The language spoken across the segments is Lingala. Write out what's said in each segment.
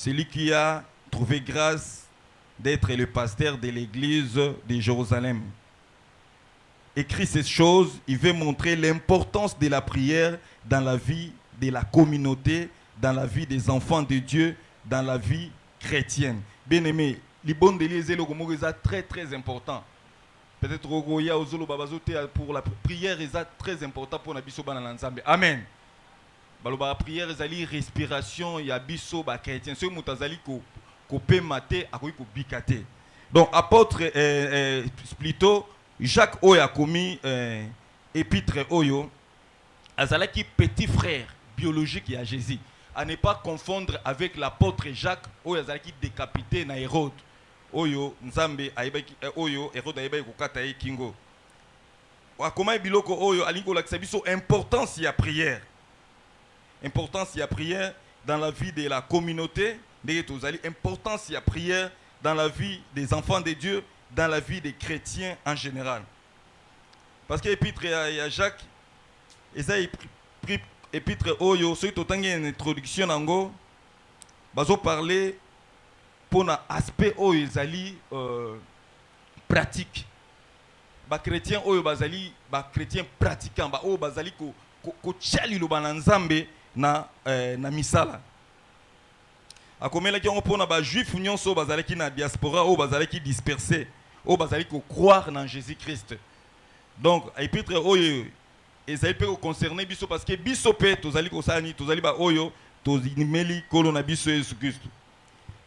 celui qui a trouvé grâce d'être le pasteur de l'église de Jérusalem. Écrit ces choses, il veut montrer l'importance de la prière dans la vie de la communauté, dans la vie des enfants de Dieu, dans la vie chrétienne. Bien aimé, les bons délits c'est très très important. Peut-être pour la prière, c'est très important pour la biso bana l'ensemble. Amen. La prière, c'est la respiration, il y a biso ba chrétien. Ce mutazali ko pe maté, akoyi ko bikate. Donc apôtre plutôt Jacques Oyo a commis épître Oyo, azalaki petit frère biologique à Jésus. À ne pas confondre avec l'apôtre Jacques Oyo azalaki décapité na Hérode. Oyo Nzambe aibaki Oyo Hérode aibaki kokata ye kingo. Akoma biloko Oyo alingo lakisa biso importance ya prière. Importance ya prière dans la vie de la communauté, importance ya prière dans la vie des enfants de Dieu, dans la vie des chrétiens en général. Parce que l'épître à Jacques, et ça épître Oyo, ceux qui ont une introduction nango, bazo parler pour un aspect Oyo zali pratique. Ba chrétien Oyo bazali ba chrétien pratiquant, ba Oyo bazali ko chali lo bananzambe na misala. Akomela ki on pona ba juif nyonso bazali ki na diaspora o bazali ki dispersé o bazali ko croire dans Jésus-Christ. Donc épître Oyo ezali pe concerner biso parce que biso pe tozali ko sani tozali ba Oyo tozimeli kolo na biso Jésus-Christ.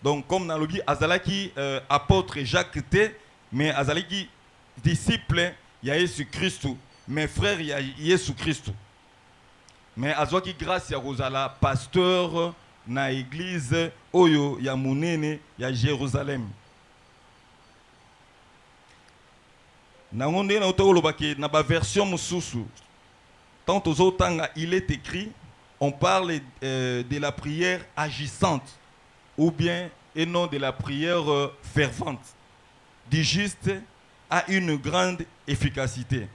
Donc comme dans lobi azalaki apôtre Jacques te mais azalaki disciple ya Jésus-Christ, mes frères ya Jésus-Christ. Mais azwaki grâce ya Rosala pasteur na église Oyo ya munene ya Jérusalem. Na ngonde na otolobaki na ba version mususu. Tant aux autres il est écrit, on parle de la prière agissante ou bien et non de la prière fervente. Du juste a une grande efficacité.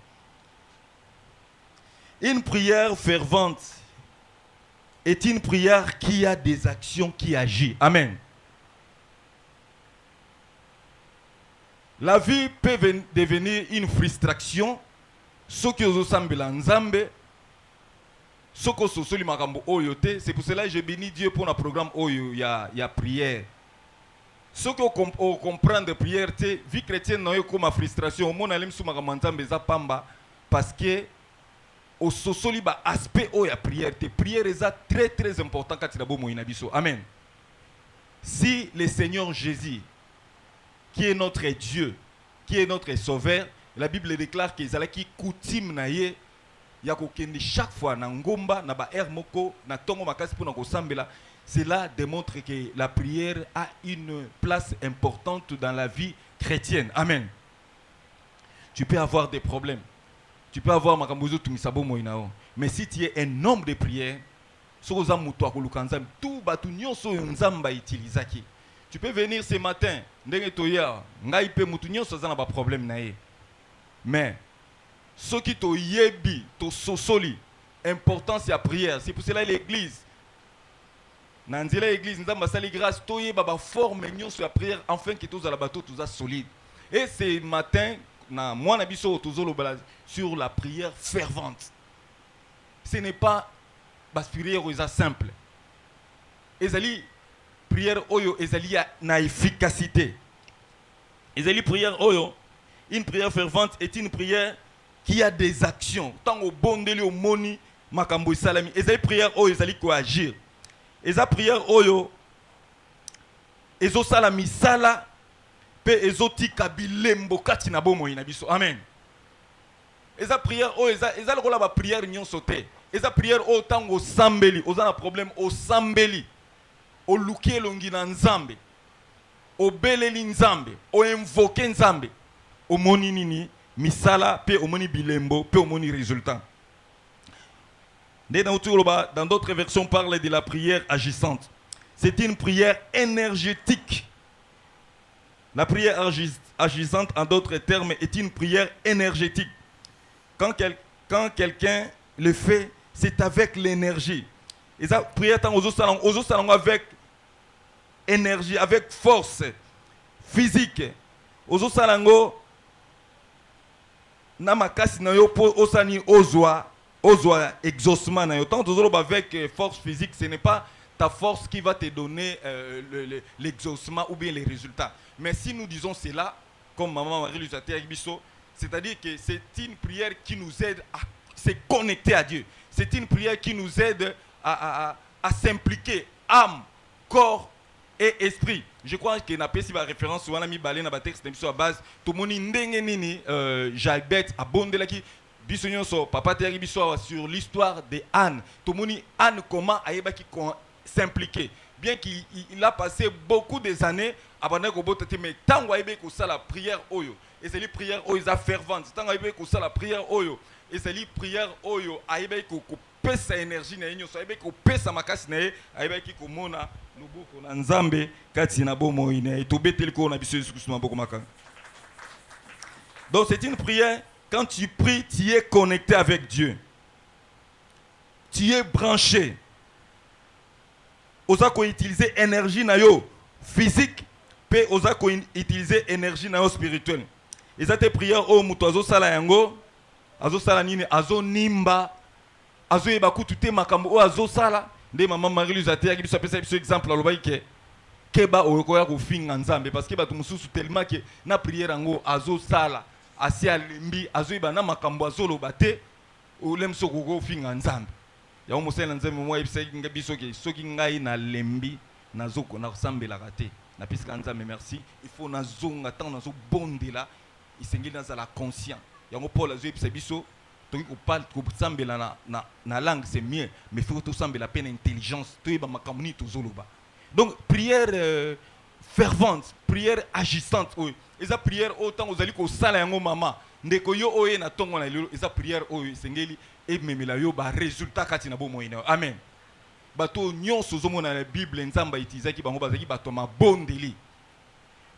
Une prière fervente est une prière qui a des actions qui agissent. Amen. La vie peut devenir une frustration. C'est pour cela que je bénis Dieu pour le programme Oyo, il y a prière. Ce que vous comprenez de prière, vie chrétienne n'a comme ma frustration. Parce que au sosoli ba aspect o ya prière te prière est très très important quand tu as beau biso. Amen. Si le Seigneur Jésus qui est notre Dieu, qui est notre sauveur, la Bible déclare que zalaki coutume na ye ya ko kende chaque fois na ngomba na ba moko na tongo makasi pour na ko sambela, cela démontre que la prière a une place importante dans la vie chrétienne. Amen. Tu peux avoir des problèmes. Tu peux avoir makambozo tumisabo moinao. Mais si tu es un homme de prière, tout batu nyonso nzamba utilizaki. Tu peux venir ce matin, ndenge toya, ngai pe mutu nyonso za na ba problème na ye. Mais ce qui to yebi, to sosoli, importance ya prière, c'est pour cela l'église. Nanzela l'église nzamba sali grâce toye baba forme nyonso ya prière afin que tous ala bato tous solide. Et ce matin na moi na biso sur la prière fervente. Ce n'est pas la prière simple. Ezali prière oyo ezali na efficacité. Ezali prière oyo, une prière fervente est une prière qui a des actions. Tant au bondeli au moni makambo salami. Ezali prière oyo ezali ko agir. Eza prière oyo ezo salami sala ezoti kabilembo kati na bomo ina biso. Amen. Eza prière o eza lokola ba prière nyonso te. Eza prière o tango sambeli, oza na problème o sambeli. O lukie longi na nzambe. O beleli nzambe, o invoquer nzambe. O moni nini misala pe o moni bilembo pe o moni résultat. Dans d'autres versions on parle de la prière agissante. C'est une prière énergétique. La prière agissante, en d'autres termes, est une prière énergétique. Quand quelqu'un le fait, c'est avec l'énergie. Et ça, prière aux salons avec énergie, avec force physique. Ozo salango na makasi na yo po osani ozwa exaucement na yo. Tant avec force physique, ce n'est pas ta force qui va te donner l'exaucement ou bien les résultats. Mais si nous disons cela, comme maman Marie-Louise Bisso, c'est-à-dire que c'est une prière qui nous aide à se connecter à Dieu. C'est une prière qui nous aide à s'impliquer, âme, corps et esprit. Je crois que na pesi ba référence sur mi balé na ba texte d'émission à base tout moni ndenge nini Jalbert abondela ki biso nyonso papa Terry biso sur l'histoire de Anne. Tout moni Anne comment ayeba ki s'impliquer. Bien qu'il a passé beaucoup des années avant de boter mais tant ayeba ko ça la prière oyo et c'est les prières oyo za fervente. Tant ayeba ko ça la prière oyo et c'est les prières oyo ayeba ko pesa énergie na nyonso ayeba ko pesa makasi na ayeba ki ko mona loboko na nzambe kati na bomo ine etobeteli ko na biso Yesu Kristo maboko makanga. Donc c'est une prière, quand tu pries, tu es connecté avec Dieu. Tu es branché. Oza ko utiliser énergie na yo physique, pe oza ko utiliser énergie na yo spirituelle. Et ça te prière o muto azo sala yango, azo sala nini, azo nimba, azo yeba kutu te makambo o azo sala. Nde maman Marie-Louise Atea qui s'appelle ça exemple alobai ke ba okoya ko finga nzambe parce que ba tumususu tellement que na prière ngo azo sala asi alimbi azo yeba na makambo azo lobate o lemso ko finga nzambe ya o mosela nzambe mo yebisa nga biso ke soki ngai na lembi nazoko na sambela kate na piska nzambe merci il faut na zonga tant na zo bondela isengi na la conscient ya mo Paul azo yebisa biso donc on parle ko sambela na langue c'est mieux mais il faut tout sambela peine intelligence to yeba makamuni to zoloba. Donc prière fervente, prière agissante oui. Eza prière autant aux ali ko sala yango mama ndeko yo oye na tongo na lelo eza prière oyo sengeli e memela yo ba résultat kati na bo moyena. Amen. Bato nyonso zomona na Bible nzamba itizaki bango bazaki bato mabondeli.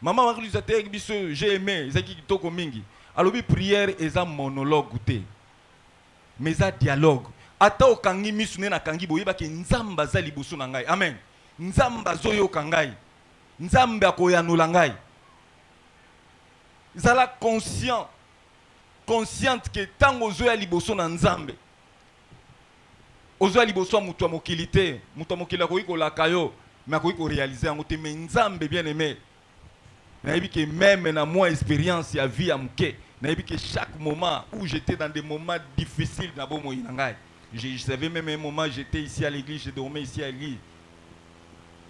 Maman Marie-Louise Atea biso j'ai aimé ezaki kitoko mingi. Alobi prière eza monologue te. Mais ça dialogue. Ata okangi misu ne na kangi boyeba ke nzamba za liboso na ngai. Amen. Nzamba zoyo kangai. Nzamba akoyanula ngai. Zala consciente que tango zoya liboso na nzambe. Ozoya liboso mutu mokilité, mutu mokila ko iko la kayo, mais ko iko réaliser en te mais nzambe bien aimé. Na yebi que même na moi expérience ya vie amke. Que chaque moment où j'étais dans des moments difficiles, je savais même un moment j'étais ici à l'église, je dormais ici à l'église.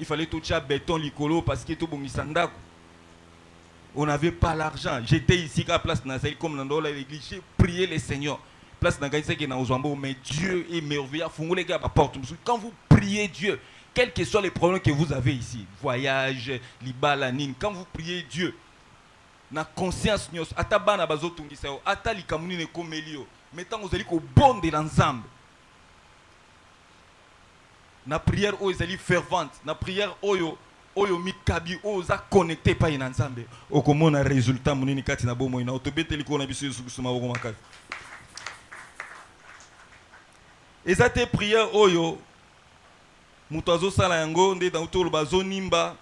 Il fallait tout ça béton licolo parce que tout bon on n'avait pas l'argent. J'étais ici à la place Nazaï comme dans l'église, j'ai prié le Seigneur. Place Nazaï c'est que dans Ozambo, mais Dieu est merveilleux. Quand vous priez Dieu, quels que soient les problèmes que vous avez ici, voyage, libalanine, quand vous priez Dieu, na conscience nyos ata bana bazotungisa yo ata likamuni ne komelio metango zali ko bonde na nzambe na prière oyo ezali fervente na prière oyo mikabi oyo za connecté pa na nzambe okomona résultat munini kati na bomo ina otobeteli ko na biso Yesu Kristo maboko makasi ezate prière oyo muto azosala yango nde na utolo bazonimba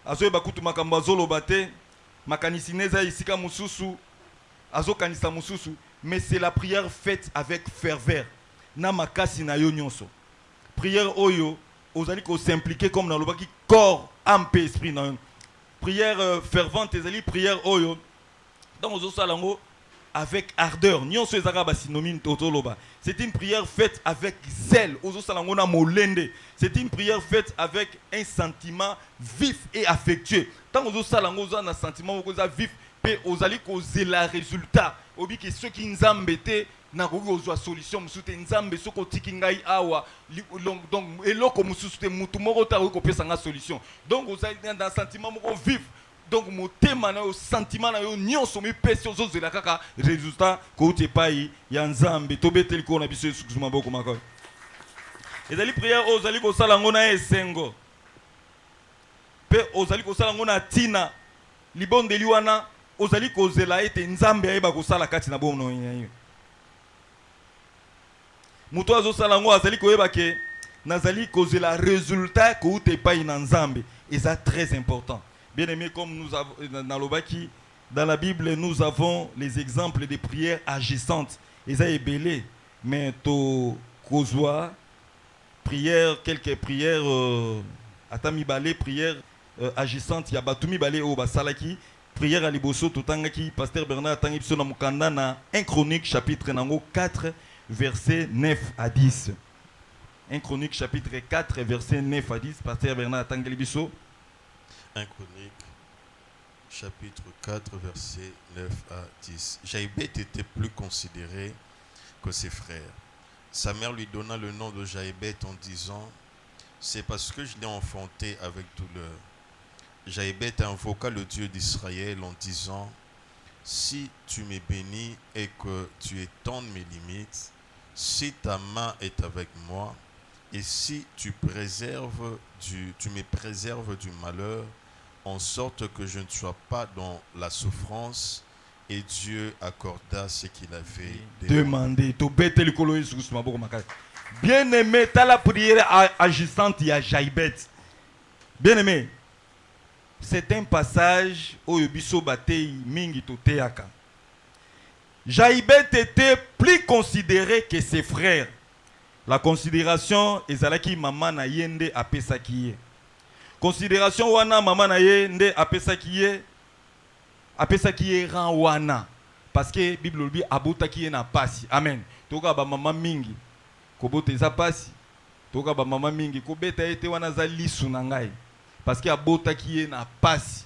azoyeba kutu makambo azoloba te makanisi neza isika mususu azo kanisa mususu mais c'est la prière faite avec ferveur na makasi na yo nyonso prière oyo ozali ko s'impliquer comme dans le baki corps âme et esprit na prière fervente ezali prière oyo donc ozo salango avec ardeur nyonso ezaka ba synonyme totoloba c'est une prière faite avec zèle ozo salango na molende c'est une prière faite avec un sentiment vif et affectueux tant ozo salango za na sentiment ko za vif pe ozali ko zela résultat obi ke ceux qui nzambe te na ko ozwa solution musute nzambe soko tiki ngai awa donc eloko mususu te mutu moko ta ko pesa nga solution donc ozali dans sentiment moko vif. Donc mon thème au sentiment na yo nyonso mi pesi ozozela kaka résultat ko utepai ya nzambe tobetel ko na biso Yesu Kristo maboko makoi ezali prière ozali ko sala ngona esengo pe ozali ko sala ngona tina libondeli wana ozali ko zela ete nzambe ayeba ko sala kati na bomo yo muto azo sala ngo azali ko yeba ke nazali cause la résultat que ou t'es pas inanzambe. Et ça très important. Bien aimé, comme nous avons dans la Bible, nous avons les exemples des prières agissantes. Et ça est belé. Mais to kozwa prière, quelques prières atami balé prières agissantes. Ya batumi balé o basalaki prière à liboso totangaki pasteur Bernard tangi biso na mukanda na 1 Chronique chapitre nango 4 verset 9 à 10. 1 Chronique chapitre 4 verset 9 à 10 pasteur Bernard tangi biso. 1 Chronique chapitre 4 verset 9 à 10. Jaïbet était plus considéré que ses frères. Sa mère lui donna le nom de Jaïbet en disant: c'est parce que je l'ai enfanté avec douleur. Jaïbet invoqua le Dieu d'Israël en disant: si tu me bénis et que tu étendes mes limites, si ta main est avec moi, et si tu me préserves du malheur, en sorte que je ne sois pas dans la souffrance. Et Dieu accorda ce qu'il avait demandé. Bien aimé, t'as la prière agissante, il y a Jaïbet. Bien aimé, c'est un passage où Yobiso Batei Mingi Toteaka. Jaïbet était plus considéré que ses frères. La considération ezalaki maman na yende apesaki ye. Considération wana maman na yende apesaki ye ran wana parce que Bible lui abotaki ye na pasi. Amen. Toka ba maman mingi kobota eza pasi. Toka ba maman mingi kobeta ete wana za lisu na ngai parce que abotaki ye na pasi.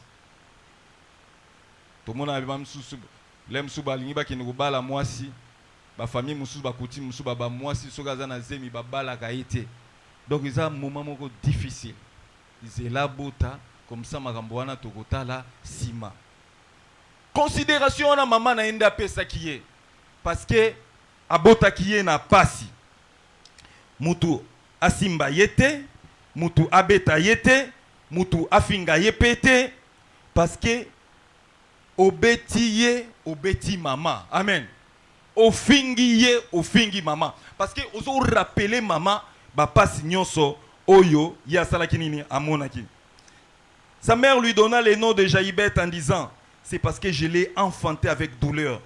Tomona ba msusu lemsu balingi bakini kobala mwasi. Ba famille mususu bakuti mususu ba mwasi soka za na zemi babala kaite. Donc ils ont un moment moko difficile. Ils la bota comme ça makambo wana tokotala sima. Considération na maman na enda pesa kiye parce que abota kiye na pasi. Mutu asimba yete, mutu abeta yete, mutu afinga yepete parce que obeti maman. Amen. Ofingi maman parce que ozo rappeler maman ba passe nyonso oyo ya salaki nini amonaki. Sa mère lui donna le nom de Jaïbet en disant: c'est parce que je l'ai enfanté avec douleur.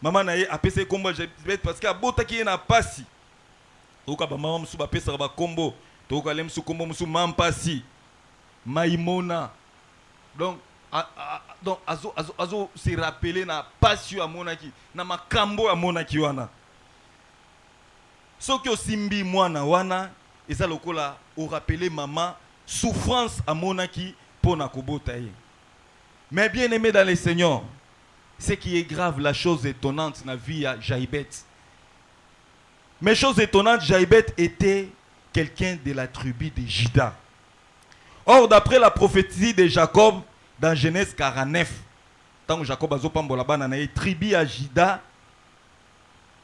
Maman na ye apese kombo Jaïbet parce que abotaki na pasi. Toka ba maman musu ba pesa ba kombo, toka le musu kombo musu mampasi. Maimona. Donc azo se rappeler na passion à monaki na makambo à monaki wana soki osimbi mwana wana eza lokola o rappeler maman souffrance à monaki pona kobota ye. Mais bien aimé dans le Seigneur, ce qui est grave, la chose étonnante na vie à Jaïbet. Mais chose étonnante, Jaïbet était quelqu'un de la tribu de Juda. Or d'après la prophétie de Jacob dans Genèse 49, tant que Jacob a zopambola bana na tribu à Juda,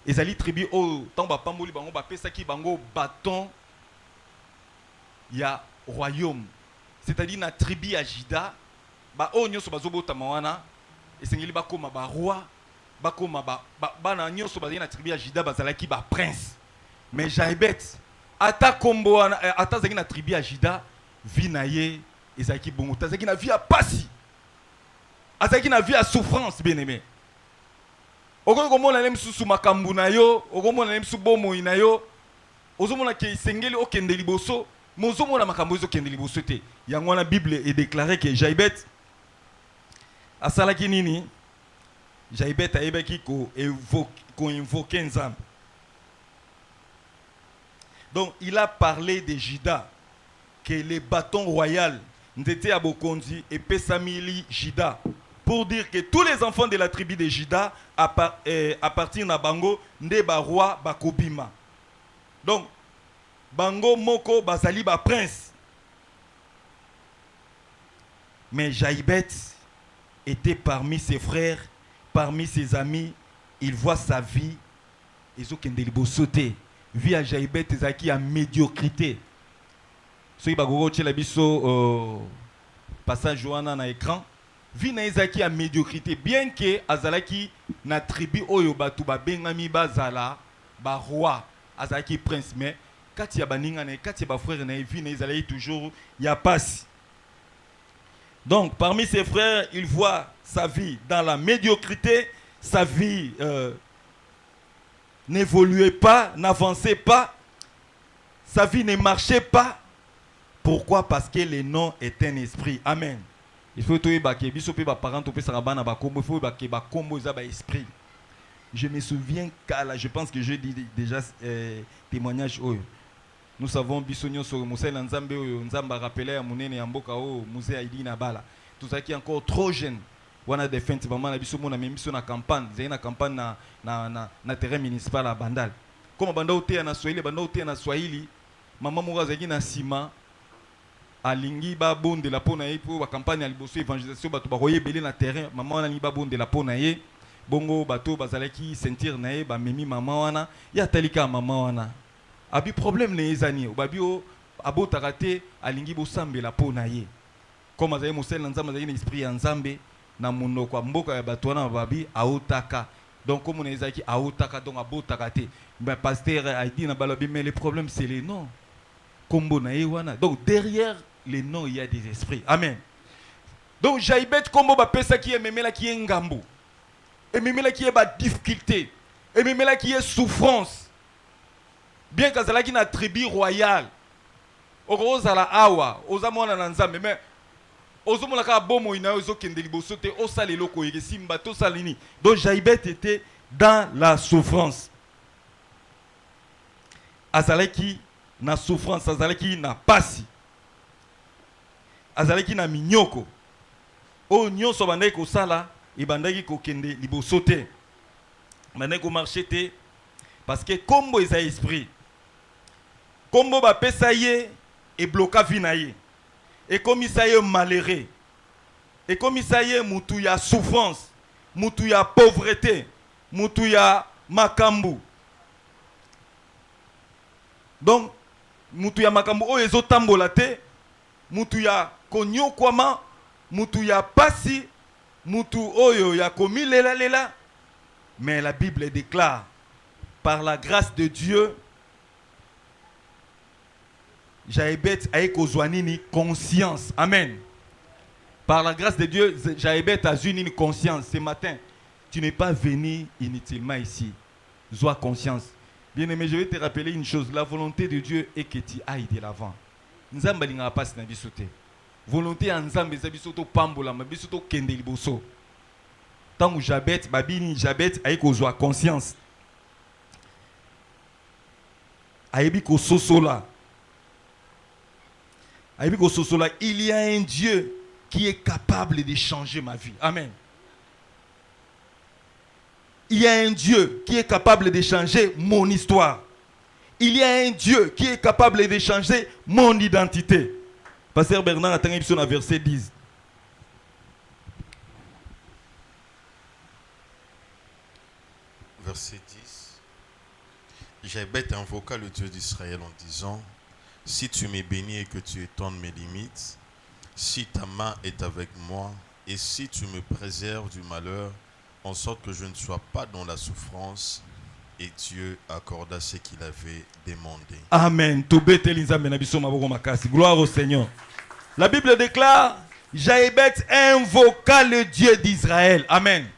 ezali tribu o tant ba pamboli bango ba pesa ki bango bâton ya royaume. C'est-à-dire na tribu à Juda, ba o nyoso bazobota mawana esengeli bakoma ba roi, bakoma bana nyoso bazali na tribu à Juda bazalaki ba prince. Mais Jaïbet ata kombo ata zaki na tribu à Juda vinaye ezaki bongo tazaki na vie à pasi azaki na vie à souffrance bien aimé okoki komona le msusu makambu na yo okomona le msusu bomo na yo ozomona ke isengeli okende liboso mozomona makambu ezokende liboso te yango wana Bible est déclaré que Jaïbet asalaki nini Jaïbet ayebaki ko invoquer Nzambe. Donc il a parlé de Juda que les bâtons royaux n'étaient à Bokonzi et Pesamili Juda pour dire que tous les enfants de la tribu de Juda à partir de Bango ndeba roi bakobima. Donc Bango moko bazali ba prince. Mais Jaïbet était parmi ses frères, parmi ses amis, il voit sa vie et zokendelibo sauter. Vie à Jaïbet ezaki à médiocrité. Soki bakoko tshela biso passage wana na écran vie na ezaki à médiocrité bien que azalaki na tribu oyo batu babengami bazala ba roi azalaki prince mais kati ya baninga na kati ya ba frère na vie na ezali toujours ya passe. Donc parmi ses frères, il voit sa vie dans la médiocrité, sa vie n'évoluait pas, n'avançait pas, sa vie ne marchait pas. Pourquoi? Parce que le nom est un esprit. Amen. Il faut que les parents esprit. Je me souviens qu'à je pense que je dis déjà témoignage. Nous savons Bissonio sur Moussel Nzambe, Nzamba rappelé à Mounene Amboka, Musée Aïdi Nabala. Tout ça qui est encore trop jeune. On a des fins de maman, on a même sur la campagne. Il y a une campagne na terrain municipal à Bandal. Comme Bandal était en Swahili, Bandal était en Swahili, maman Mourazaki na Sima. Alingi ba bon de la ponaye pour la campagne à liboso évangélisation bato ba royer belé na terrain maman alingi ba bon de la ponaye bongo bato bazalaki sentir nae ba memi maman wana ya talika maman wana abi problème les ezani babi o abota raté alingi bo sambe la ponaye comme azali mosel nzambe azali na esprit ya nzambe na monoko mboka ya bato wana babi aotaka donc comme on ezaki aotaka donc abota raté mais pasteur a dit na balobi mais le problème c'est les noms kombo na wana donc derrière les noms, il y a des esprits. Amen. Donc, Jaïbet, comme on pesa qui est memela qui est ngambo. Et memela qui est ba difficulté. Et memela qui est souffrance. Bien qu'azala qui na tribu royale. Ozala awa, ozamona nanzambe mais ozomona ka bomo ina ozo kendeli bosote osale loko yeke simba to salini. Donc Jaïbet était dans la souffrance. Azalaki na souffrance, azalaki na pasi. Azalaki na minyoko o nyonso bandaki kosala ebandaki kokende liboso te bandaki komarche te parce que kombo eza esprit kombo bapesa ye ebloka vi na ye ekomisa ye malheureux ekomisa ye mutu ya souffrance mutu ya pauvreté mutu ya makambu donc mutu ya makambu oyo ezotambola te mutu ya konyokwama mutu ya pasi mutu oyo ya komi lela lela. Mais la Bible déclare par la grâce de Dieu Jaïbet a kozwanini conscience. Amen. Par la grâce de Dieu Jaïbet a une conscience. Ce matin tu n'es pas venu inutilement ici. Sois conscience. Bien aimé, je vais te rappeler une chose. La volonté de Dieu est que tu ailles de l'avant. Nzamba linga passe na biso te. Volonté ya nzambe za biso to pambola ma biso to kende liboso. Tangu Jabet babini Jabet ayi kozwa conscience. Ayebi ko sosola. Ayebi ko sosola, il y a un Dieu qui est capable de changer ma vie. Amen. Il y a un Dieu qui est capable de changer mon histoire. Il y a un Dieu qui est capable de changer mon identité. Pasteur Bernard a tendu sur le verset 10. Verset 10. Jaïbet invoqua le Dieu d'Israël en disant: si tu m'es béni et que tu étendes mes limites, si ta main est avec moi, et si tu me préserves du malheur, en sorte que je ne sois pas dans la souffrance. Et Dieu accorda ce qu'il avait demandé. Amen. Gloire au Seigneur. La Bible déclare, Jaïbet invoqua le Dieu d'Israël. Amen.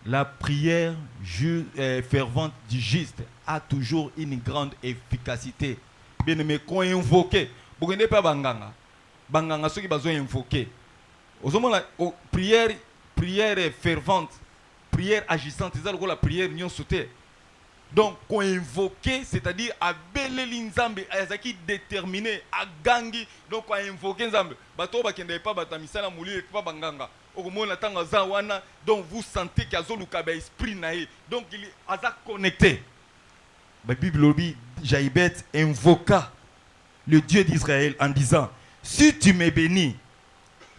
La prière fervente du juste a toujours une grande efficacité. Bien aimé, qu'on invoque. Vous ne pas banganga. Banganga, ceux qui besoin invoquer. Au moment prière fervente. Prière agissante, c'est la prière n'y sauté. Donc, qu'on invoquer, c'est-à-dire à belé l'inzambe, à zaki déterminé, à gangi, donc qu'on invoquer nzambe. Bato ba kende pa batamisala mouli pa banganga. Okomona tanga zawana, donc vous sentez qu'il y a zoluka ba esprit nae. Donc il est connecté. La Bible dit, Jaïbet invoqua le Dieu d'Israël en disant: si tu m'es béni.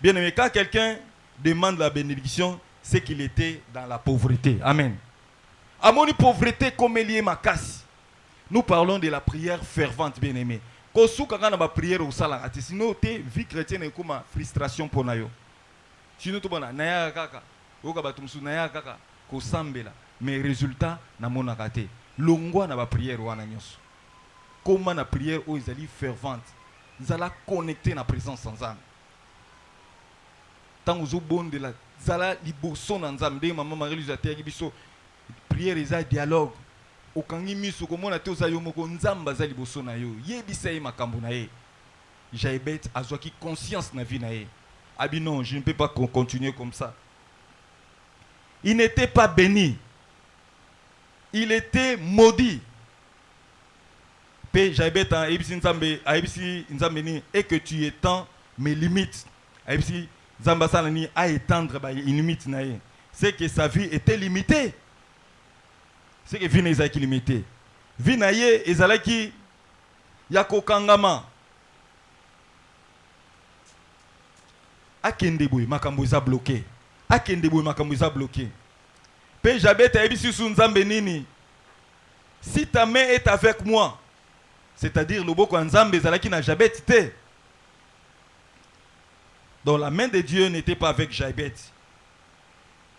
Bien aimé, quand quelqu'un demande la bénédiction, c'est qu'il était dans la pauvreté. Amen. Amoni pauvreté comme lié makasi. Nous parlons de la prière fervente, bien aimé. Kosu kanga na prière au sala. Sinon te vie chrétienne est comme frustration pour nayo. Sinon tout bona naya kaka. Oka batumsu naya kaka ko sambela. Mais résultat na mona kate. Longwa na ba prière wana nyoso. comment la prière où ils allaient fervente. Ils allaient connecter la présence en âme. Tant aux bon de la zala liboson en âme. Dès maman Marie lui a dit biso prière ils a dialogue. Okangi miso comment na te ozayo moko nzamba za liboson na yo. Yebisa ye makambo na ye. Jaibet azwaki conscience na vie na ye. Abi non, je ne peux pas continuer comme ça. Il n'était pas béni. Il était maudit. Et que tu étends mes limites. À étendre les limites. C'est que sa vie était limitée. C'est que vie n'est pas limitée. Vie n'est pas limitée. Yakokangama. Akendeboy makambo za bloqué. Akendeboy makambo za bloqué. Pe Jabet a ebisi su nzambe nini. Si ta main est avec moi, c'est-à-dire le boko nzambe zalaki na Jabet te. Donc la main de Dieu n'était pas avec Jabet.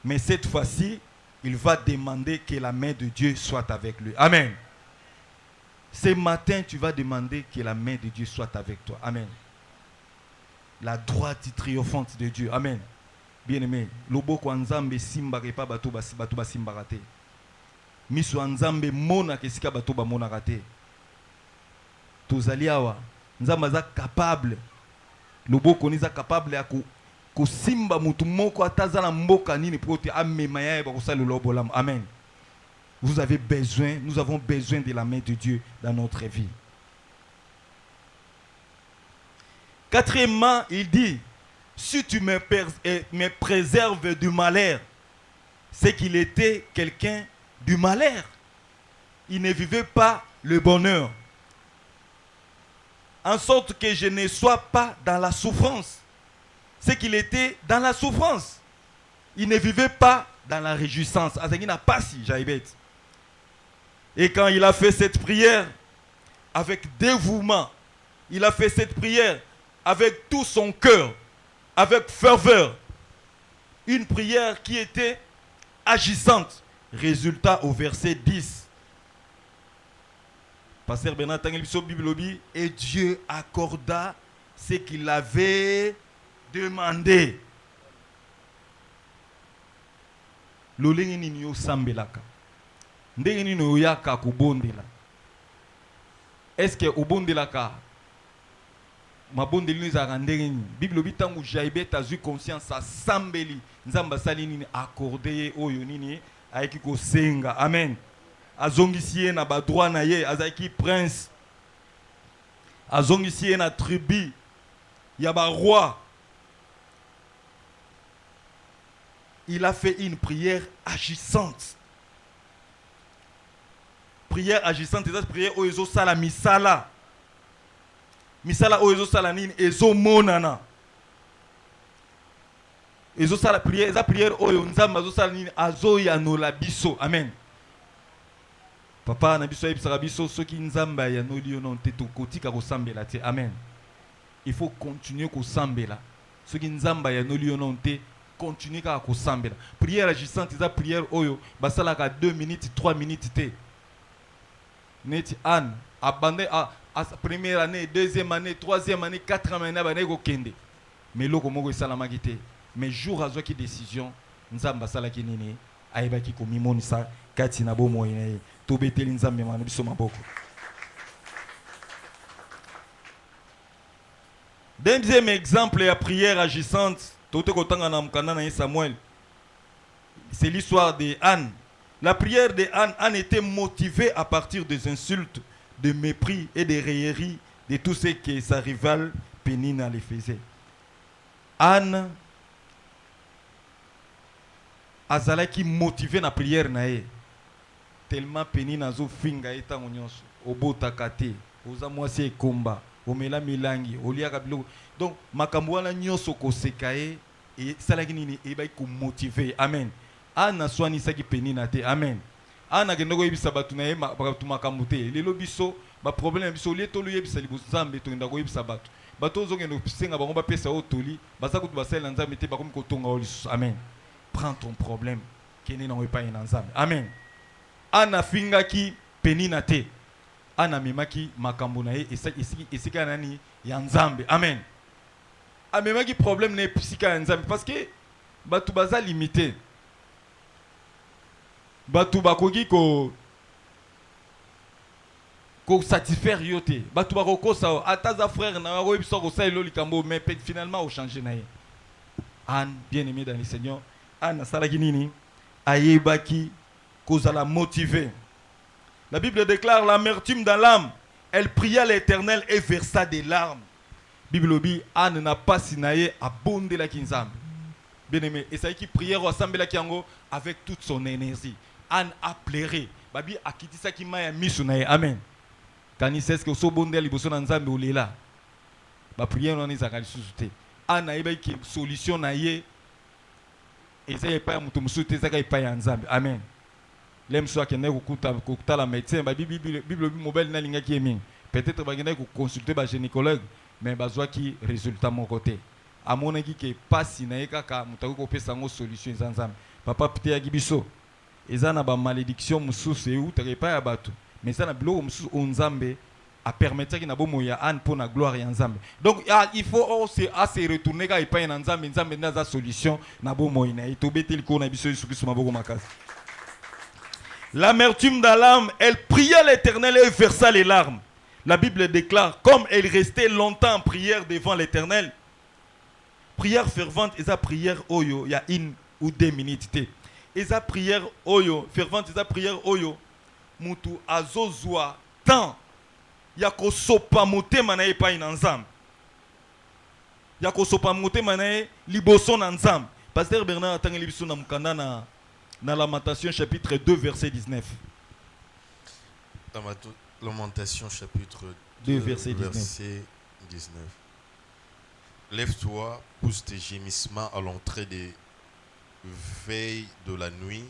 Mais cette fois-ci, il va demander que la main de Dieu soit avec lui. Amen. Ce matin, tu vas demander que la main de Dieu soit avec toi. Amen. La droite triomphante de Dieu. Amen. Bien-aimé, loboko nzambe simbare pa bato ba simbarate. Miso nzambe mona kesika bato ba mona rate. Tozali awa, nzamba za capable. Loboko niza capable ya ko simba mutu moko ataza na mboka nini prote amema ya ba ko sala lobolam. Amen. Vous avez besoin, nous avons besoin de la main de Dieu dans notre vie. Quatrièmement, il dit, si tu me préserves du malheur, c'est qu'il était quelqu'un du malheur. Il ne vivait pas le bonheur. En sorte que je ne sois pas dans la souffrance. C'est qu'il était dans la souffrance. Il ne vivait pas dans la réjouissance. Et quand il a fait cette prière, avec dévouement, il a fait cette prière avec tout son cœur, avec ferveur. Une prière qui était agissante. Résultat au verset 10. Pasteur Bernard Tangelbiso Bibliobie, et Dieu accorda ce qu'il avait demandé. Lolingi nini yo sambelaka. Ndenge nini yo yaka kubondela. Est-ce que obondelaka mabondeli nizaka ndenge nini? Bible bitangu Jaibet a eu conscience à sambeli. Nzamba sali nini accordé oyo nini aiki ko senga. Amen. Azongisiye na ba droit na ye azaki prince. Azongisiye na tribu ya ba roi. Il a fait une prière agissante. Prière agissante, c'est prière oyo sala misala. Misala oyo sala nini ezo monana. Ezo sala prière, eza prière oyo nzamba zo sala nini azo ya no la biso. Amen. Papa na biso yebisaka biso soki nzamba ya no liyo non te tokotika ko sambela te. Amen. Il faut continuer ko sambela. Soki nzamba ya no liyo non te continuer ka ko sambela. Prière agissante, eza prière oyo basala ka 2 minutes, 3 minutes te. Neti Anne abandé à première année, deuxième année, troisième année, quatrième année abandé ko kende. Mais loko moko salama kité. Mais jour azo ki décision nzamba sala ki nini ayebaki ko mimonisa kati na bomo ine to beteli nzambe mwana biso maboko. Deuxième exemple la prière agissante, tote ko tanga na mkanda na Samuel. C'est l'histoire de Anne. La prière de Anne, Anne était motivée à partir des insultes, de mépris et des railleries de tout ce que sa rivale Pénina lui faisait. Anne azalaki motivée na prière nae. Tellement Pénina zo finga eta nyonso, obota kate, oza mwasi ekomba, omela milangi, oliaka biloko. Donc makambo wana nyonso ko sekae et salaki nini e ba ko motiver. Amen. Ana swani saki Pénina te. Amen. Ana kendoko yebisa batu na ye batu makambo te. Lelo biso ba problème biso lieto lo yebisa libo nzambe to ndako yebisa batu. Bato zongeno pisenga bango ba pesa otoli, baza kutu basela nzambe te bakomi kotonga olisu. Amen. Prends ton problème kene na wepa ina nzambe. Amen. Ana finga ki Pénina te. anamemaki makambo na ye esika nani ya nzambe. Amen. Amemaki problème na esika ya nzambe parce que batu baza limité. Batu bakoki ko satisfaire yo te. Batu bakokosa ataza frère na ko biso ko saelo likambo mais finalement au changer na ye. Anne, bien-aimé dans le Seigneur, Anne asalaki nini? Ayebaki kozala motivé. La Bible déclare l'amertume dans l'âme. Elle pria l'Éternel et versa des larmes. Bible dit Anne n'a pas sinaye abondé la kinzambe. Bien-aimé, et ça qui prière ensemble la kiango avec toute son énergie. Anne a pleuré. Babi a quitté ça qui m'a mis sur naye. Amen. Quand il sait que so bondé liboso na nzambe olela. Ba prière on est à susciter. Anne a eu une solution naye. Et ça y est pas mutu musuté ça y pas nzambe. Amen. L'aime soit qu'il n'ait qu'au la médecin, la Bible mobile n'a linga qui est mis. Peut-être qu'il n'ait qu'au consulter le gynécologue, mais besoin qui résultat mon côté. À mon avis, qui pas si n'a pas qu'à mutago copier sa solution ensemble. Papa peut-être à Gibiso. Et ça n'a pas malédiction, monsieur c'est où t'as pas à battre. Mais ça n'a bloqué monsieur ensemble à permettre qu'il n'a pas moyen Anne pour la gloire ensemble. Donc il faut aussi assez retourner quand il pas ensemble n'a pas solution n'a pas moyen. Et tout bête il qu'on a biso sur ce maboko makas. L'amertume dans l'âme, elle pria l'Éternel et versa les larmes. La Bible déclare, comme elle restait longtemps en prière devant l'Éternel, prière fervente, et sa prière oyo, il y a 1 ou 2 minutes. Et sa prière oyo, fervente, et sa prière oyo, mutu azozwa tant, ya ko sopa mote manaye pa inanzam. Ya ko sopa mote manaye liboso nanzam. Pasteur Bernard atangi liboso na mukanda na dans Lamentation chapitre 2 verset 19. Lamentation chapitre 2 verset 19. Lève-toi, pousse tes gémissements à l'entrée des veilles de la nuit.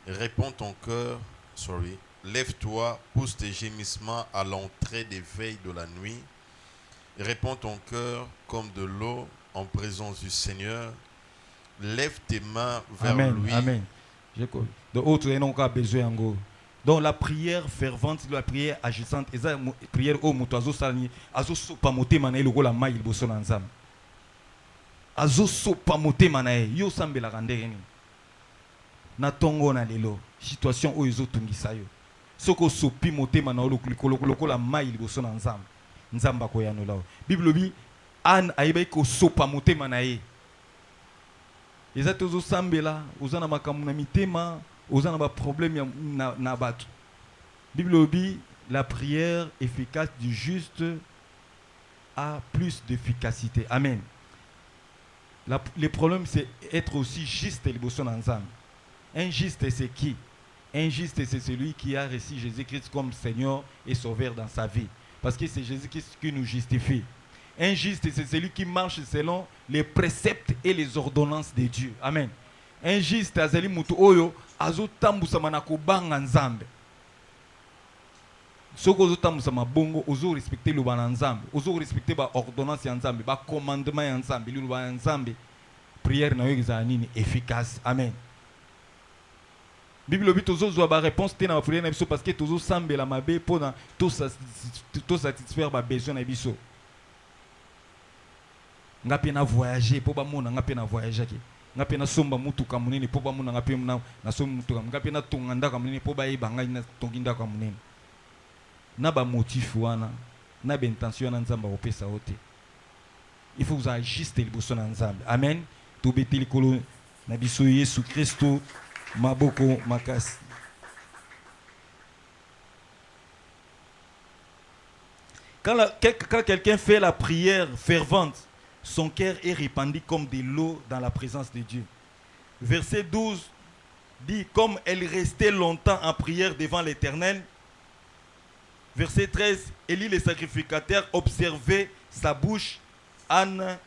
Réponds ton cœur, Lève-toi, pousse tes gémissements à l'entrée des veilles de la nuit. Réponds ton cœur comme de l'eau en présence du Seigneur. Lève tes mains vers lui. Amen. Donc, autre n'ont pas besoin en gros. Donc, la prière fervente, la prière agissante, et la prière au moutazo sani, azo sopa moté manae le gola maï il bosso nanzam. Azo sopa moté manae, yo sambe la randere. Na tongo na lelo, situation o izo tungisa yo. Soko sopi moté manae le la maï il bosso nanzam. Nzamba koyano lao. Bible bi, Anne aïbe ko sopa moté manae. Les autres aux sambela, aux ana makamuna mitema, aux ana ba problème na batu. Bible dit la prière efficace du juste a plus d'efficacité. Amen. Le problème c'est être aussi juste et le bosson ensemble. Un juste c'est qui? Un juste c'est celui qui a reçu Jésus-Christ comme Seigneur et Sauveur dans sa vie. Parce que c'est Jésus-Christ qui nous justifie. Un juste, c'est celui qui marche selon les préceptes et les ordonnances de Dieu. Amen. Un juste, c'est celui qui oyo azo tambusa manako banga nzambe. Soko ozo tambusa mabongo, ozo respecter le bana nzambe, ozo respecter ba ordonnance ya nzambe, ba commandement ya nzambe, le bana nzambe. Prière na yo ezala nini efficace. Amen. Bible dit tozo zo ba réponse te na prière na biso parce que tozo sambela mabe pona to satisfaire ba besoin na biso. Ngapi na voyager po ba mona ngapi na voyager ki ngapi na somba mutuka munene po ba mona ngapi na somba mutuka ngapi na tonganda ka munene po ba yeba ngai na tonginda ka munene na ba motif wana na ba intention na nzamba opesa ote. Il faut vous ajuster liboso na nzambe. Amen. To beteli kolo na biso Yesu Kristo maboko makasi. Quand quelqu'un fait la prière fervente, son cœur est répandu comme de l'eau dans la présence de Dieu. Verset 12 dit, comme elle restait longtemps en prière devant l'Éternel. Verset 13, Élie le sacrificateur observait sa bouche, Anne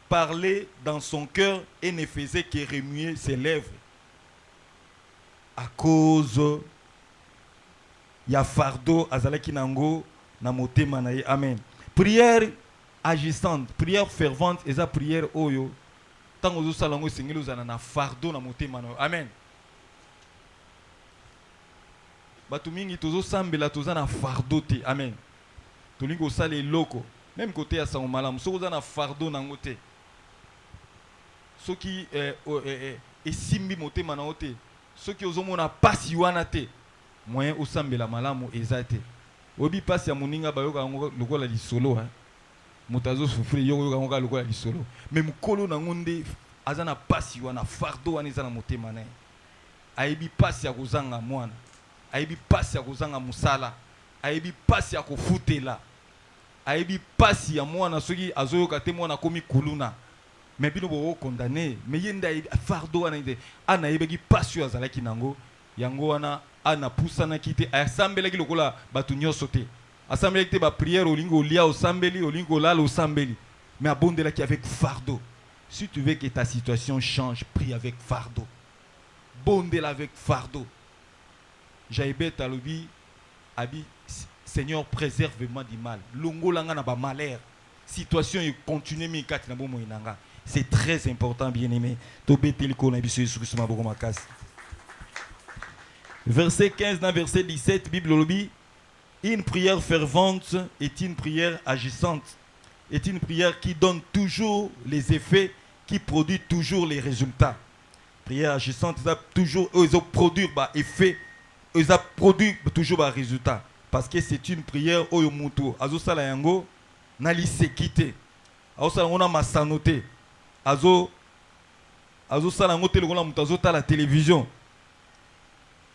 parlait dans son cœur et ne faisait que remuer ses lèvres. À cause ya fardeau azalaki nango na motema na ye. Amen. Prière agissante, prière fervente, et ça prière oyo. Tant que vous salongo singelo zana na fardeau na motema na. Amen. bato mingi tozo sambela toza na fardeau te. Amen. Tolingi osala eloko même côté ya sango malamu soki oza na fardeau nango te, soki esimbi motema nango te, soki ozomona pasi wana te, moyen osambela malamu eza te. Obi pasi ya moninga bayoka yango lokola lisolo, moto azosufri yo yoka yango lokola lisolo, mais mokolo nango nde aza na pasi wana, fardeau wana eza na motema na ye. Ayebi pasi ya kozanga mwana, ayebi pasi ya kozanga musala, ayebi pasi ya kofutela, ayebi pasi ya mwana soki azoyoka te mwana komi kuluna, mais bino bo condamné, mais yenda fardeau wana ide ana yebeki pasi yo azalaki nango, yango wana ana pusana kite asambelaki lokola batu nyonso te, asambelaki te ba prière olingo lia osambeli, olingo lala osambeli, mais abondelaki avec fardeau. Si tu veux que ta situation change, prie avec fardeau. Bondela avec fardeau. Jaïbet alobi abi Seigneur préserve-moi du mal. Longo langa na ba malheur. Situation est continue mi kati na bomo inanga. C'est très important, bien-aimé. Verset 15 dans verset 17, Bible alobi, une prière fervente est une prière agissante. Est une prière qui donne toujours les effets, qui produit toujours les résultats. Prière agissante, ils ont toujours produit des effets, ils ont produit toujours des résultats. Parce que c'est une prière au mutu. Azo sala yango nali sekite. Azo sala ngona masanote. Azo sala yango te lokola mutu azo tala télévision.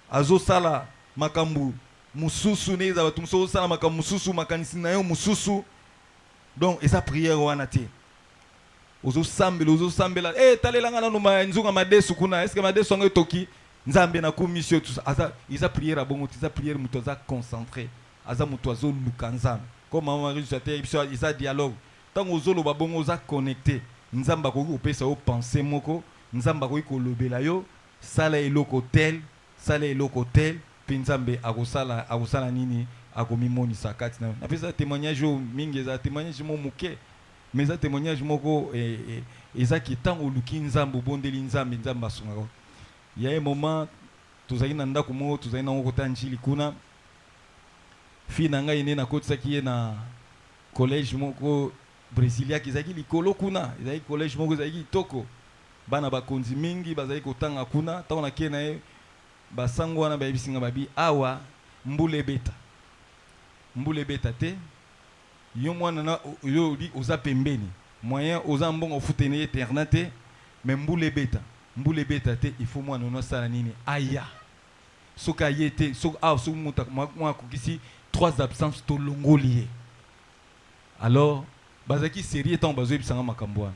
Azo sala makambu mususu ne za batu mususu sala makambu mususu makanisi na yo mususu. Donc esa prière wana te. Ozo sambela talelanga na numa nzunga madesu kuna, est-ce que madesu ngo toki nzambe na commission tout ça. Esa prière a bongo, esa prière mutu aza concentré, aza mutu azo lukanzam. Comme maman Marie Josate esa dialogue. Tant ozo lo babongo oza connecté, nzamba ko opesa o penser moko, nzamba ko kolobela yo, sala eloko tel, pe nzambe akosala nini akomimoni sakati na. Na pesa témoignage mingi za témoignage mo muke. Mais ça témoignage moko ezaki tango luki nzambo bondeli nzambe nzamba sunga. Il y a un moment tozali na ndako moko tozali na ngoko tanjili kuna. Fi na ngai ene na kotisaki ye na collège moko Brasilia kizaki likolo kuna, ezali collège moko ezali toko. Bana bakonzi mingi bazali kotanga kuna, tango na kena ye basango wana bayibisinga babi awa mbule beta te. Yo mwana na yo di oza pembeni moyen oza mbongo futene eternité mais mbule beta te, il faut mwana no sala nini aya soka yete soka so muta mwa kokisi 3 absences to longolier. Alors bazaki série tant bazo bisanga makambo wana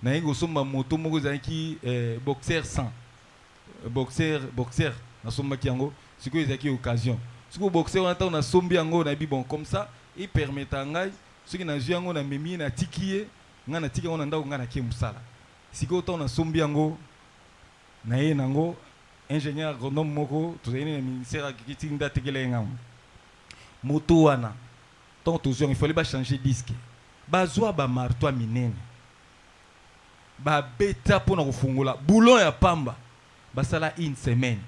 na yego somba moto moko zaki boxer na somba kiango siko ezaki occasion siko boxer wana ta na sombi yango na bi bon comme ça il permet à ngai soki na zwi yango na memi na tikie nga na tikie ona ndako nga na kie musala siko to na sombi yango na ye nango ingénieur agronome moko tozali na ministère agriculture nda tekele ngam moto wana tant toujours il fallait ba changer disque bazwa ba marteau minene ba beta pona kofungola boulon ya pamba basala une semaine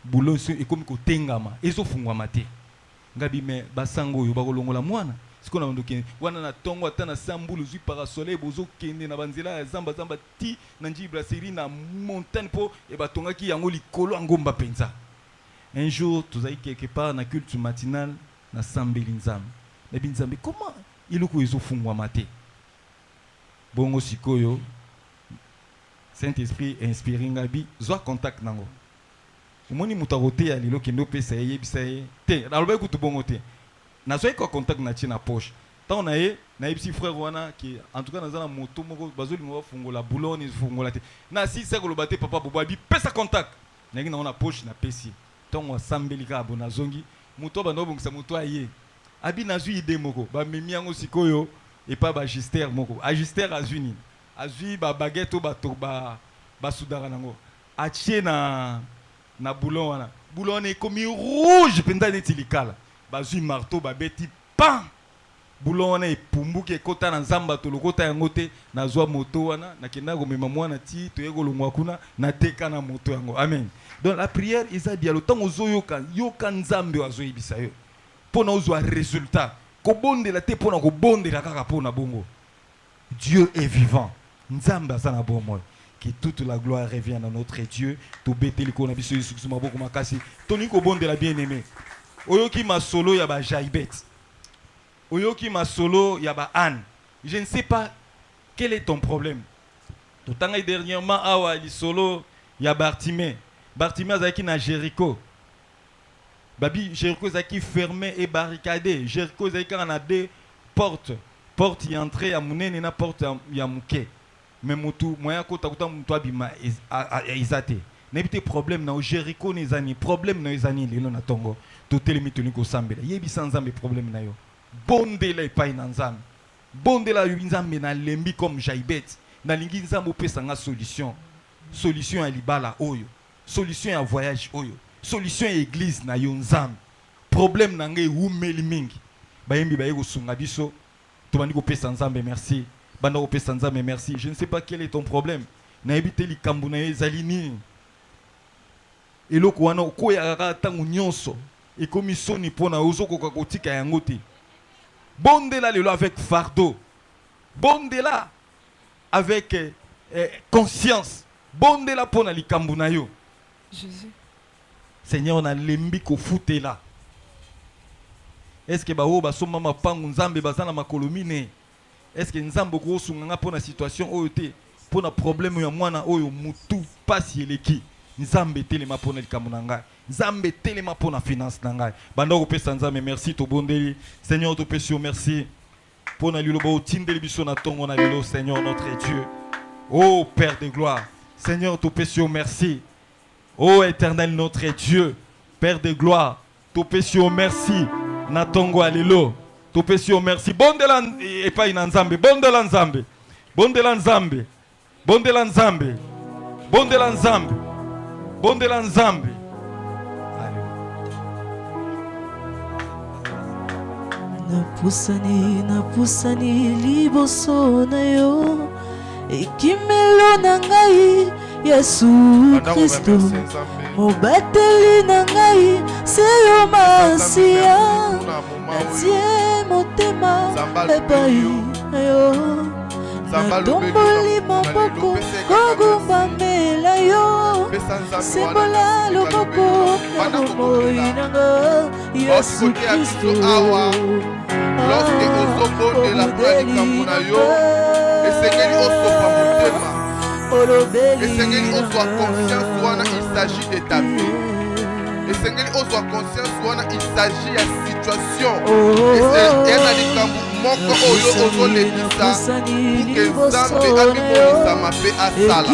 boulon so ekomi kotengama ezofungwama te ngabi me basango yo bakolongola mwana siko na ndoki wana na tongo ata na sambulu zui parasoleil bozo kende na banzela ya zamba ti na nji brasserie na montagne po e batongaki yango likolo ngomba penza. Un jour tozai quelque part na culte matinal na sambeli nzambe na binzambe comment iloko ezofungwa mate bongo sikoyo Saint-Esprit inspiré ngabi zwa contact nango umoni mutarote ya lilo kendo pesa yebisa ye te naloba kutu bongo te nazo ko contact na china poche tant na ye na yebisi frère wana ki en tout cas nazana moto moko bazoli ngo fungola bouloni fungola te na si se ko lobate papa bobo bi pesa contact na ngi na poche na pesi tongo sambeli ka bona zongi moto ba nobongisa moto aye abi nazwi ide moko ba memi yango sikoyo et pas ba gister moko agister azuni azui ba baguette ba toba ba sudara nango achie na boulon wana boulon est comme rouge penda neti likala bazui marteau babeti pan boulon wana epumbuki ekota na nzamba to lokota yango te nazwa moto wana nakenda komema mwana ti toye kolongwa kuna nateka na moto yango amen Donc la prière, ils ont dialogue. Tant aux yoka nzambe wazo ibisayo. Pour nous avoir résultat. Kobonde la te pour nous kobonde la kaka pour na bongo. Dieu est vivant. Nzambe asana bomo. Que toute la gloire revienne à notre Dieu. To beteli ko na biso yisuku maboko makasi. Toni kobonde la bien-aimé. Oyoki ma solo ya ba Jaibet. Oyoki ma solo ya ba Anne. Je ne sais pas quel est ton problème. Tout temps dernièrement awa li solo ya Bartimée. Bartimée azaki na Jéricho. Babi Jéricho azaki fermé et barricadé. Jéricho azaki na deux portes. Porte y entrer ya munene na porte ya muke. Mais mutu moya kota kuta mutu abima izate. N'ebite problème na Jéricho nezani problème na ezani lelo na tongo. Totele mituni ko sambela. Yebi sanzambe problème na yo. Bondela epai na nzambe. Bondela nzambe na lembi comme Jaibet. Na lingi nzambe opesa nga solution. Solution ya libala oyo. Solution ya voyage oyo. Solution ya église na yo nzambe. Problème na ngai umeli mingi. Bayembi baye ko sunga biso. Tobandi ko pesa nzambe merci. Banda ko pesa nzambe merci. Je ne sais pas quel est ton problème. Na ebite likambu na ezalini. Eloko wana ko ya tangu nyonso. Et comme ils sont nippona ozoko kotika yango te. Bondela lelo avec fardeau. Bondela avec conscience. Bondela pona likambu na yo. Jésus. Seigneur, on a lembi ko futela. Est-ce que bao ba soma mapangu nzambe bazana makolomine? Est-ce que nzambe ko sunganga pona situation oyo te? Pona problème ya mwana oyo mutu pasi eleki. Nzambe telema pona likambu na ngai. Nzambe telema pona finance na ngai. Banda ko pesa nzambe merci to bondeli. Seigneur to pesa merci. Pona liloba otindeli biso na tongo na lilo Seigneur notre Dieu. Oh Père de gloire. Seigneur to pesa merci. Oh éternel notre Dieu. Père de gloire. To pesa merci. Na tongo alilo. To pesa merci. Bondela epai na nzambe. Bondela nzambe. Bondela nzambe. Bondela nzambe. Bondela nzambe. Bondela nzambe. Napusani liboso na yo ekimelo na ngai Yesu Kristo mobateli na ngai seyo masia natie motema epai na yo natomboli maboko kogumbamela yo sembola loboko na bomoi na nga Yesu Kristo. Lorsque ozobondela mpo ya likambo na yo esengeli osopa motema esengeli ozwa conscience wana il s'agit de ta vie esengeli ozwa conscience wana il s'agit ya situation eya na likambo moko oyo ozolekisa puke nzambe amimonisama mpe asala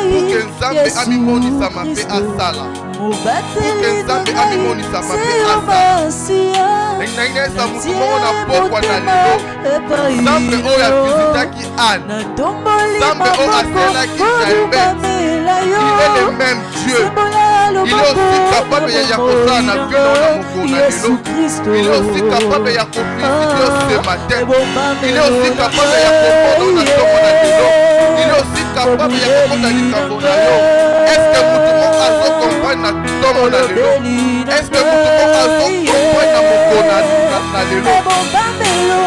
puke nzambe amimonisama mpe asala puke nzambe amimonisama mpe asala nengesa mutu moko na pokwa na lelo nzambe oyo avisitaki Anne nzambe oyo aselaki Jaibet il est le même Dieu il est aussi capable ya kosala na vie na mokolo na lelo il est aussi capable ya kovisite yo ce matin il est aussi capable ya kopona na ntongo na lelo il est aussi capable ya kokota likambo na yo est-ce que mutu moko azokomprendre na ntongo na lelo est-ce que mutu moko azokomprendre na mokolo na lelo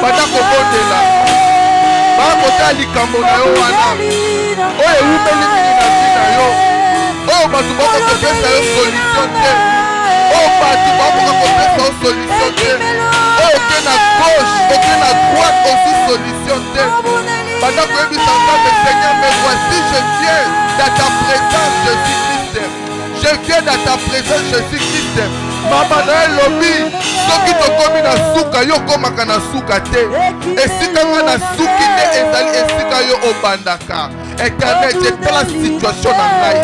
banda kobondela bakota likambo na yo wana oyo ewumeli nini na vi na yo oyo bato bakokopesa yo solution te oyo bato bakoka kopesa yo solution te oyo oke na gauche oke na droite aussi solution te banda koyebisa nzambe Seigneur mais voici je viens dans ta présence Jésus-Christ je viens dans ta présence Jésus-Christ mama na ye lobi soki tokomi na suka yo komaka na suka te esika nga na suki nde ezali esika yo obandaka Éternel tala situation na ngai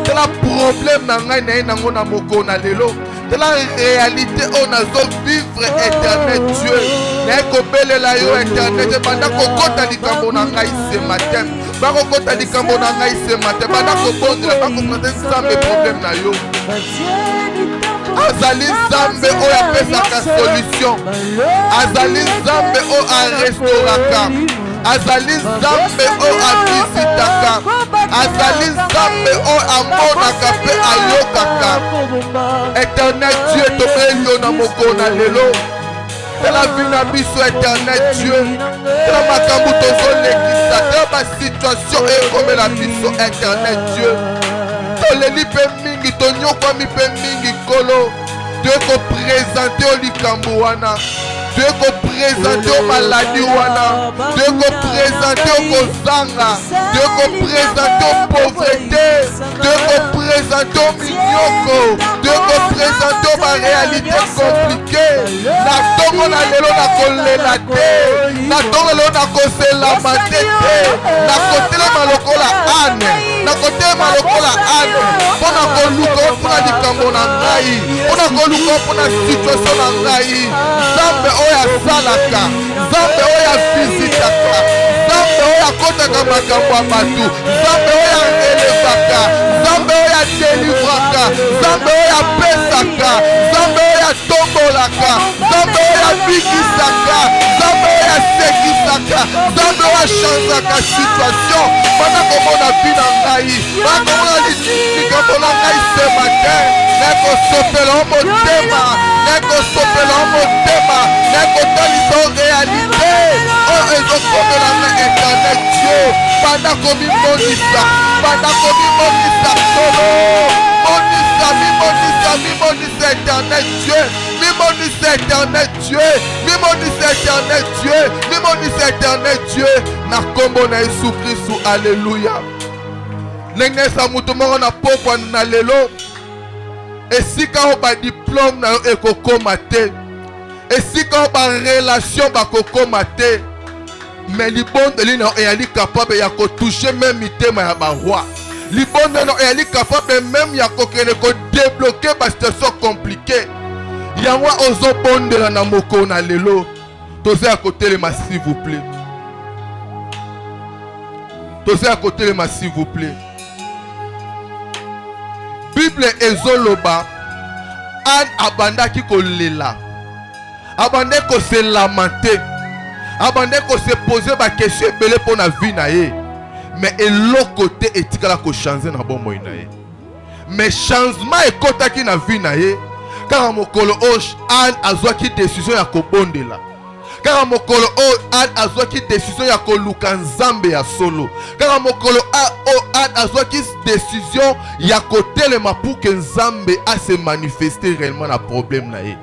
tala problème na ngai na ye nango na mokolo na lelo tala réalité oyo nazovivre Éternel Dieu naye kobelela yo Éternel banda kokota likambo na ngai ce matin bakokota likambo na ngai ce matin banda kobondela bakoprete nzambe problème na yo azali nzambe oyo apesaka solution azali nzambe oyo arestauraka azali nzambe oyo avisitaka azali nzambe oyo amonaka mpe ayokaka. Éternel Dieu, tobeli yo na mokolo na lelo. Tala vie na biso éternel Dieu. Tala makambo tozolekisa, tala basituation ekomela biso éternel Dieu. Toleli mpe mingi, tonyokwami mpe mingi nkolo. Dieu ko présenter au likambo wana. Dieu ko présenter au maladie wana. Dieu ko présenter au kozanga. Dieu ko présenter au pauvreté. Dieu ko présenter au minyoko. Dieu ko présenter au réalité compliquée. Na tongo na lelo na kolela te. Na tongo lelo na koselama te. Na kotelema lokola ane. Na kotelema lokola ane. Pona koluka pona likambo na ngai. Pona koluka pona situation na ngai. Zambe oyo asalaka, Zambe oyo afizitaka, Zambe oyo akotaka makambo ya bato, Zambe oyo aelevaka, Zambe oyo adelivraka, Zambe oyo apesaka, Zambe oyo atombolaka, Zambe oyo abikisaka, Zambe oyo asekisaka, Zambe oyo achanzaka situation. Bana komona vi na ngai, bana komona likambo na ngai ce matin, nekosopela o motema, nekosopela o motema, nekotalisa o réalité oyo ezokomela na éternel Dieu. Banda komimonisa, banda komimonisa solo, monisa, mimonisa, mimonisa éternel Dieu, mimonisa éternel Dieu, mimonisa éternel Dieu, mimonisa éternel Dieu. Na kombo na Yesu Kristu, alléluia. Ndenge sa mutu moko na pokwa na lelo, esika o ba diplôme na yo ekokoma te, esika o ba relation bakokoma te, mais libondeli na yo eyali capable ya kotouche même mitema ya baroi. Libondeli na yo eyali capable même ya kokende kodébloquer ba situation compliquée. Yango ozobondela na moko na lelo, toze ya kotelema s'il vous plaît. Toze ya kotelema s'il vous plaît. Bible ezoloba an abandaki kolela, abande ko se lamenter, abande ko se poser ba question ebele pour na vie na ye, mais eloko te etikala ko changer na bomoi na ye. Mais changement ekotaki na vie na ye kaka mokolo o an azwaki décision ya kobondela, kaka mokolo o an azwaki décision ya koluka nzambe ya solo, kaka mokolo o an azwaki décision ya kotelema pour que nzambe a se manifester réellement na problème na ye.